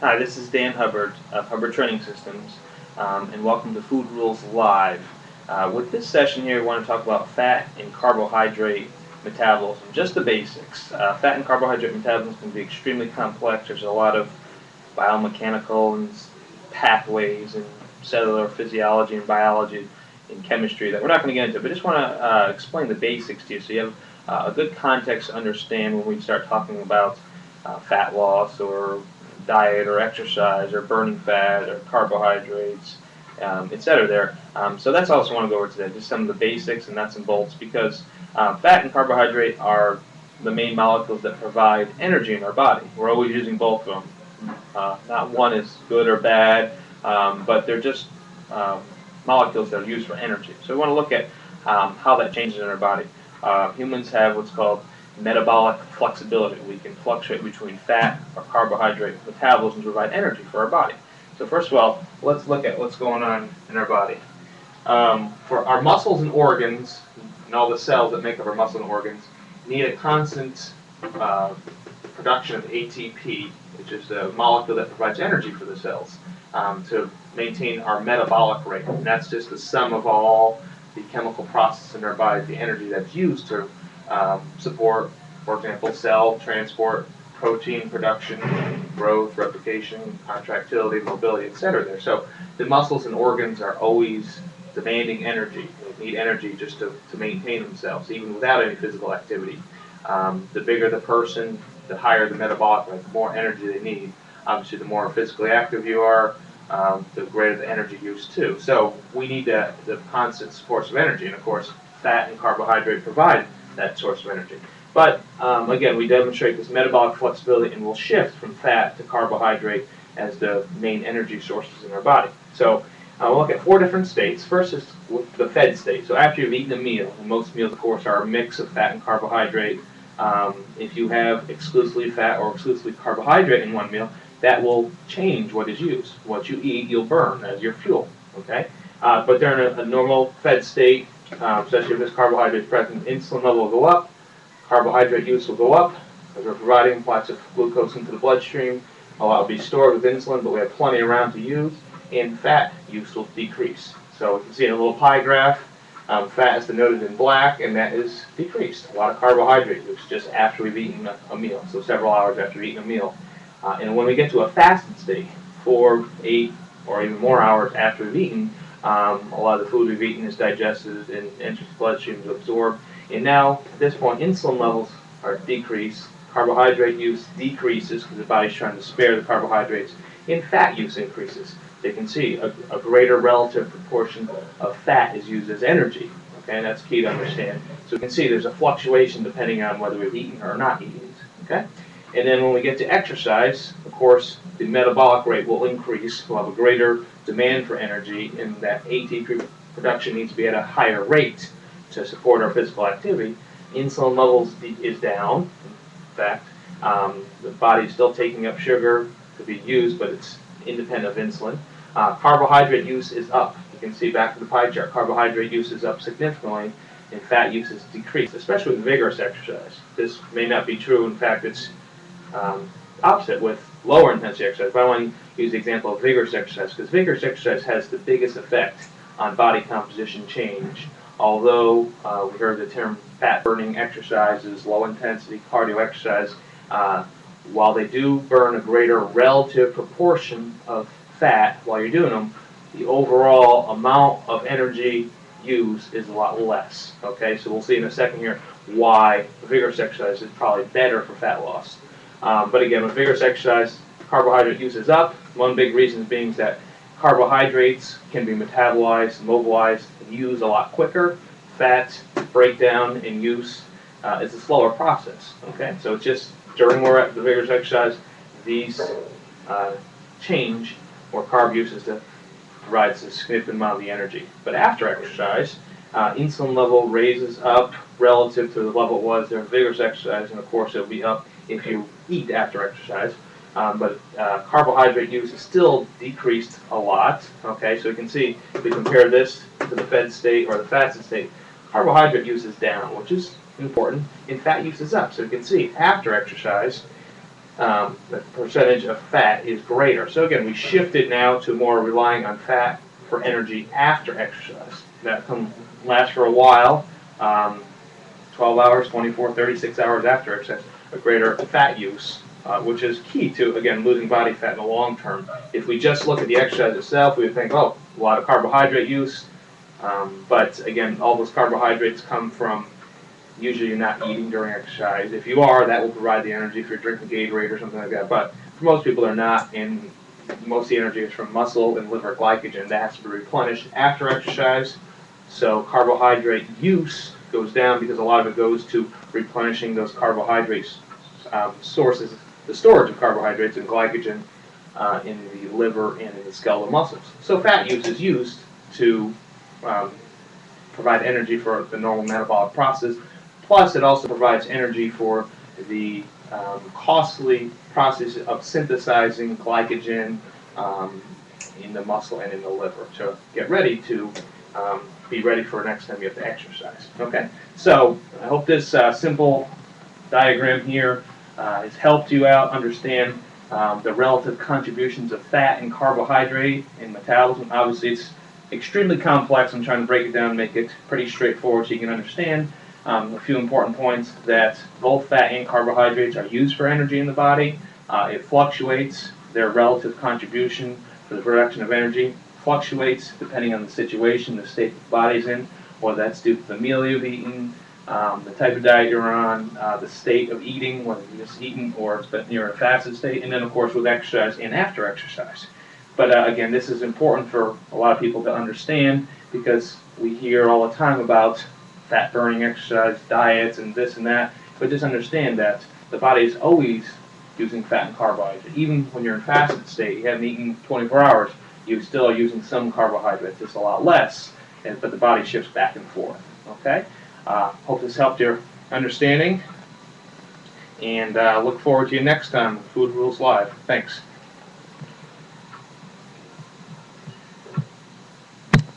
Hi, this is Dan Hubbard of Hubbard Training Systems, and welcome to Food Rules Live. With this session here, we want to talk about fat and carbohydrate metabolism, just the basics. Fat and carbohydrate metabolism can be extremely complex. There's a lot of biomechanical and pathways and cellular physiology and biology and chemistry that we're not going to get into, but just want to explain the basics to you so you have a good context to understand when we start talking about fat loss or diet or exercise or burning fat or carbohydrates, etc. there. So that's also what I want to go over today, just some of the basics and nuts and bolts, because fat and carbohydrate are the main molecules that provide energy in our body. We're always using both of them. Not one is good or bad, but they're just molecules that are used for energy. So we want to look at how that changes in our body. Humans have what's called metabolic flexibility. We can fluctuate between fat or carbohydrate metabolism to provide energy for our body. So first of all, let's look at what's going on in our body. For our muscles and organs, and all the cells that make up our muscle and organs, need a constant production of ATP, which is the molecule that provides energy for the cells, to maintain our metabolic rate. And that's just the sum of all the chemical processes in our body, the energy that's used to support, for example, cell transport, protein production, growth, replication, contractility, mobility, etc. there. So the muscles and organs are always demanding energy. They need energy just to maintain themselves, even without any physical activity. The bigger the person, the higher the metabolic rate, the more energy they need. Obviously, the more physically active you are, the greater the energy use too. So we need the constant source of energy, and of course, fat and carbohydrate provide that source of energy. But again, we demonstrate this metabolic flexibility, and we'll shift from fat to carbohydrate as the main energy sources in our body. So we'll look at 4 different states. First is the fed state. So after you've eaten a meal, and most meals, of course, are a mix of fat and carbohydrate. If you have exclusively fat or exclusively carbohydrate in one meal, that will change what is used. What you eat, you'll burn as your fuel. Okay, but during a normal fed state, especially if there's carbohydrates present, insulin level will go up, carbohydrate use will go up, because we're providing lots of glucose into the bloodstream. A lot will be stored with insulin, but we have plenty around to use, and fat use will decrease. So you can see in a little pie graph, fat is denoted in black, and that is decreased. A lot of carbohydrate use just after we've eaten a meal, so several hours after we've eaten a meal. And when we get to a fasted state, 4, 8, or even more hours after we've eaten, a lot of the food we've eaten is digested and enters the bloodstream to absorb. And now, at this point, insulin levels are decreased, carbohydrate use decreases because the body's trying to spare the carbohydrates, and fat use increases. So you can see a greater relative proportion of fat is used as energy. Okay, and that's key to understand. So you can see there's a fluctuation depending on whether we've eaten or not eaten. Okay? And then when we get to exercise, of course, the metabolic rate will increase. We'll have a greater demand for energy, and that ATP production needs to be at a higher rate to support our physical activity. Insulin levels is down. In fact, the body's still taking up sugar to be used, but it's independent of insulin. Carbohydrate use is up. You can see back to the pie chart, carbohydrate use is up significantly, and fat use is decreased, especially with vigorous exercise. This may not be true. In fact, it's opposite with lower intensity exercise. But I want to use the example of vigorous exercise, because vigorous exercise has the biggest effect on body composition change. Although we heard the term fat burning exercises, low intensity cardio exercise, while they do burn a greater relative proportion of fat while you're doing them, the overall amount of energy used is a lot less. Okay, so we'll see in a second here why vigorous exercise is probably better for fat loss. But again, with vigorous exercise, carbohydrate use is up. One big reason being that carbohydrates can be metabolized, mobilized, and used a lot quicker. Fat breakdown and use is a slower process. Okay, so it's just during we're at the vigorous exercise, these change where carb use is to provide a significant amount of the energy. But after exercise, insulin level raises up relative to the level it was during vigorous exercise, and of course it'll be up if you eat after exercise. But carbohydrate use is still decreased a lot. Okay, so you can see if we compare this to the fed state or the fasted state, carbohydrate use is down, which is important, and fat use is up. So you can see after exercise, the percentage of fat is greater. So again, we shifted now to more relying on fat for energy after exercise. That can last for a while, 12 hours, 24, 36 hours after exercise, a greater fat use, which is key to, again, losing body fat in the long term. If we just look at the exercise itself, we would think, oh, a lot of carbohydrate use, but again, all those carbohydrates come from, usually you're not eating during exercise. If you are, that will provide the energy if you're drinking Gatorade or something like that, but for most people they're not, and most of the energy is from muscle and liver glycogen that has to be replenished after exercise. So carbohydrate use goes down because a lot of it goes to replenishing those carbohydrates sources, the storage of carbohydrates and glycogen in the liver and in the skeletal muscles. So fat use is used to provide energy for the normal metabolic process. Plus, it also provides energy for the costly process of synthesizing glycogen in the muscle and in the liver to get ready to be ready for next time you have to exercise. Okay, so I hope this simple diagram here has helped you out understand the relative contributions of fat and carbohydrate in metabolism. Obviously, it's extremely complex. I'm trying to break it down and make it pretty straightforward so you can understand. A few important points that both fat and carbohydrates are used for energy in the body. It fluctuates. Their relative contribution for the production of energy fluctuates depending on the situation, the state the body's in, whether that's due to the meal you've eaten, the type of diet you're on, the state of eating, whether you're just eating or you're in a fasted state, and then of course with exercise and after exercise. But again, this is important for a lot of people to understand because we hear all the time about fat-burning exercise diets and this and that, but just understand that the body is always using fat and carbohydrate. Even when you're in fasted state, you haven't eaten 24 hours, you still are using some carbohydrates, just a lot less, but the body shifts back and forth. Okay? Hope this helped your understanding, and look forward to you next time, Food Rules Live. Thanks.